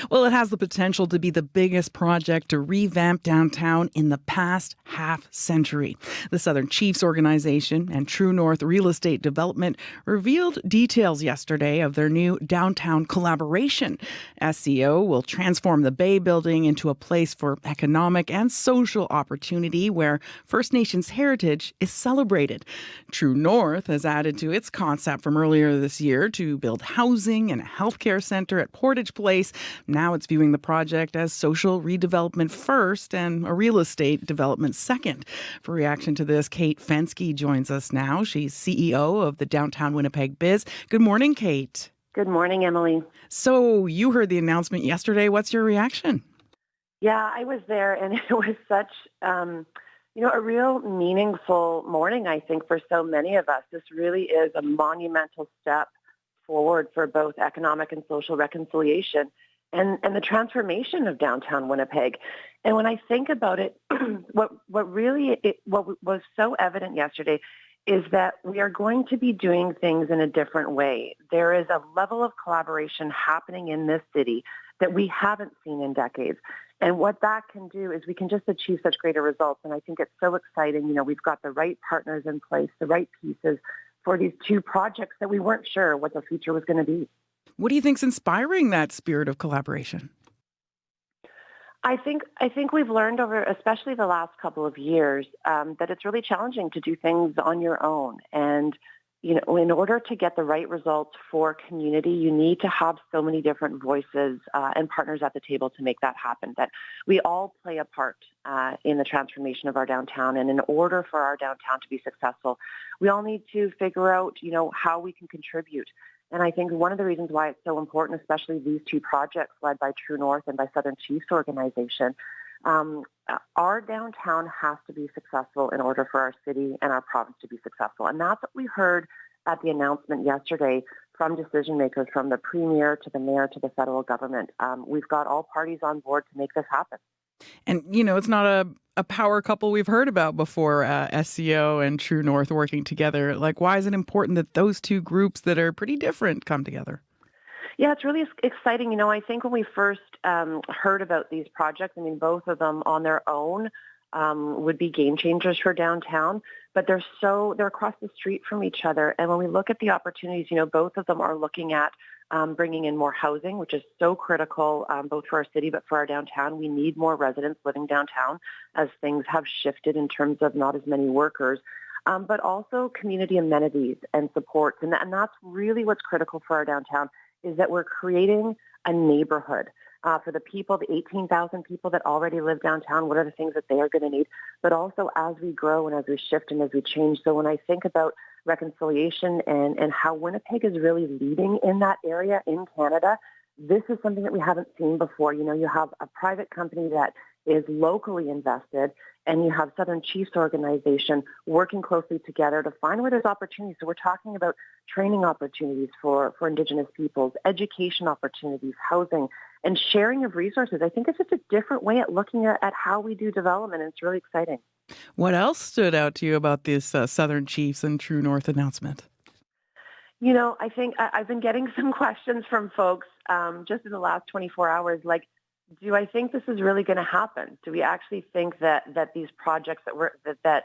Well, it has the potential to be the biggest project to revamp downtown in the past half century. The Southern Chiefs organization and True North Real Estate Development revealed details yesterday of their new downtown collaboration. SCO will transform the Bay building into a place for economic and social opportunity where First Nations heritage is celebrated. True North has added to its concept from earlier this year to build housing and a healthcare centre at Portage Place. Now it's viewing the project as social redevelopment first and a real estate development second. For reaction to this, Kate Fenske joins us now. She's CEO of the Downtown Winnipeg BIZ. Good morning, Kate. Good morning, Emily. So you heard the announcement yesterday. What's your reaction? Yeah, I was there, and it was such, a real meaningful morning, I think, for so many of us. This really is a monumental step forward for both economic and social reconciliation and the transformation of downtown Winnipeg. And when I think about it, what was so evident yesterday is that we are going to be doing things in a different way. There is a level of collaboration happening in this city that we haven't seen in decades. And what that can do is we can just achieve such greater results. And I think it's so exciting. You know, we've got the right partners in place, the right pieces for these two projects that we weren't sure what the future was going to be. What do you think's inspiring that spirit of collaboration? I think we've learned over, especially the last couple of years, that it's really challenging to do things on your own. And, you know, in order to get the right results for community, you need to have so many different voices and partners at the table to make that happen, that we all play a part in the transformation of our downtown. And in order for our downtown to be successful, we all need to figure out, how we can contribute. And I think one of the reasons why it's so important, especially these two projects led by True North and by Southern Chiefs organization, our downtown has to be successful in order for our city and our province to be successful. And that's what we heard at the announcement yesterday from decision makers, from the premier to the mayor to the federal government. We've got all parties on board to make this happen. And, it's not a power couple we've heard about before, SCO and True North working together. Like, why is it important that those two groups that are pretty different come together? Yeah, it's really exciting. I think when we first heard about these projects, both of them on their own would be game changers for downtown, but they're across the street from each other. And when we look at the opportunities, both of them are looking at bringing in more housing, which is so critical both for our city but for our downtown. We need more residents living downtown as things have shifted in terms of not as many workers, but also community amenities and supports. And that's really what's critical for our downtown, is that we're creating a neighborhood for the people, the 18,000 people that already live downtown. What are the things that they are going to need? But also as we grow and as we shift and as we change. So when I think about reconciliation and how Winnipeg is really leading in that area in Canada, this is something that we haven't seen before. You have a private company that is locally invested, and you have Southern Chiefs organization working closely together to find where there's opportunities. So we're talking about training opportunities for Indigenous peoples, education opportunities, housing, and sharing of resources. I think it's just a different way at looking at how we do development, and it's really exciting. What else stood out to you about this Southern Chiefs and True North announcement? I think I've been getting some questions from folks just in the last 24 hours, like, do I think this is really going to happen? Do we actually think that these projects that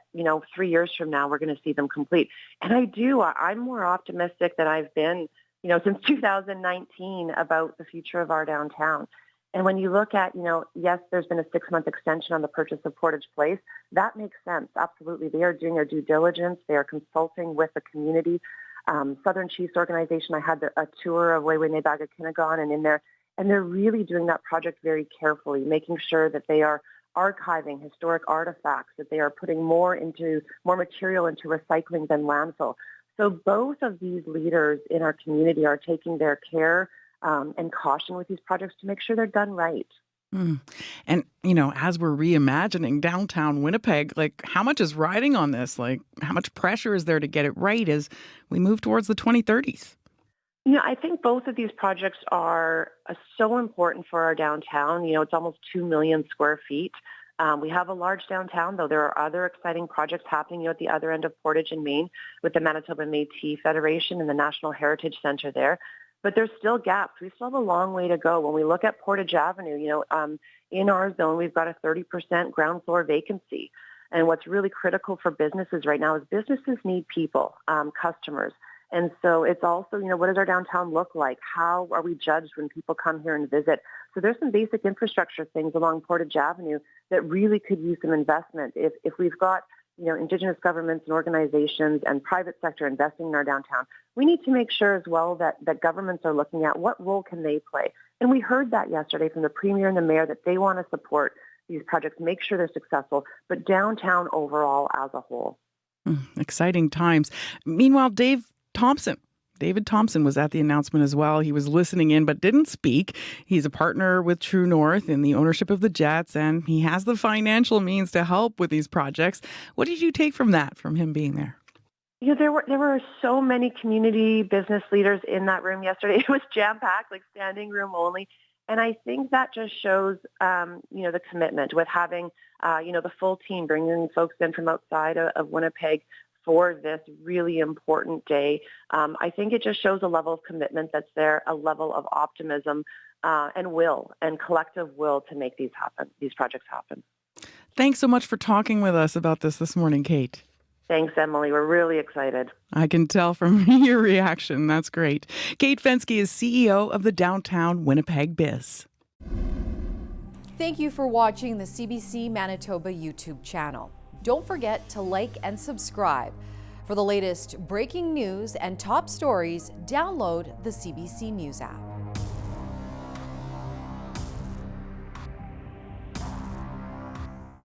3 years from now, we're going to see them complete? And I do. I'm more optimistic than I've been, since 2019 about the future of our downtown. And when you look at, yes, there's been a 6-month extension on the purchase of Portage Place. That makes sense. Absolutely. They are doing their due diligence. They are consulting with the community. Southern Chiefs organization, I had a tour of Wayway Kinagon and in there, and they're really doing that project very carefully, making sure that they are archiving historic artifacts, that they are putting more material into recycling than landfill. So both of these leaders in our community are taking their care and caution with these projects to make sure they're done right. Mm. And, as we're reimagining downtown Winnipeg, like, how much is riding on this? Like, how much pressure is there to get it right as we move towards the 2030s? I think both of these projects are so important for our downtown. It's almost 2 million square feet. We have a large downtown, though there are other exciting projects happening at the other end of Portage in Maine with the Manitoba Métis Federation and the National Heritage Center there. but there's still gaps. We still have a long way to go. When we look at Portage Avenue, in our zone, we've got a 30% ground floor vacancy. And what's really critical for businesses right now is businesses need people, customers. And so it's also, what does our downtown look like? How are we judged when people come here and visit? So there's some basic infrastructure things along Portage Avenue that really could use some investment. If we've got, Indigenous governments and organizations and private sector investing in our downtown, we need to make sure as well that governments are looking at what role can they play. And we heard that yesterday from the Premier and the Mayor that they want to support these projects, make sure they're successful, but downtown overall as a whole. Exciting times. Meanwhile, David Thompson was at the announcement as well. He was listening in but didn't speak. He's a partner with True North in the ownership of the Jets, and he has the financial means to help with these projects. What did you take from him being there? There were so many community business leaders in that room yesterday. It was jam-packed, like standing room only. And I think that just shows, the commitment with having, the full team, bringing folks in from outside of Winnipeg for this really important day. I think it just shows a level of commitment that's there, a level of optimism and collective will to make these projects happen. Thanks so much for talking with us about this morning, Kate. Thanks, Emily. We're really excited. I can tell from your reaction. That's great. Kate Fenske is CEO of the Downtown Winnipeg BIZ. Thank you for watching the CBC Manitoba YouTube channel. Don't forget to like and subscribe. For the latest breaking news and top stories, download the CBC News app.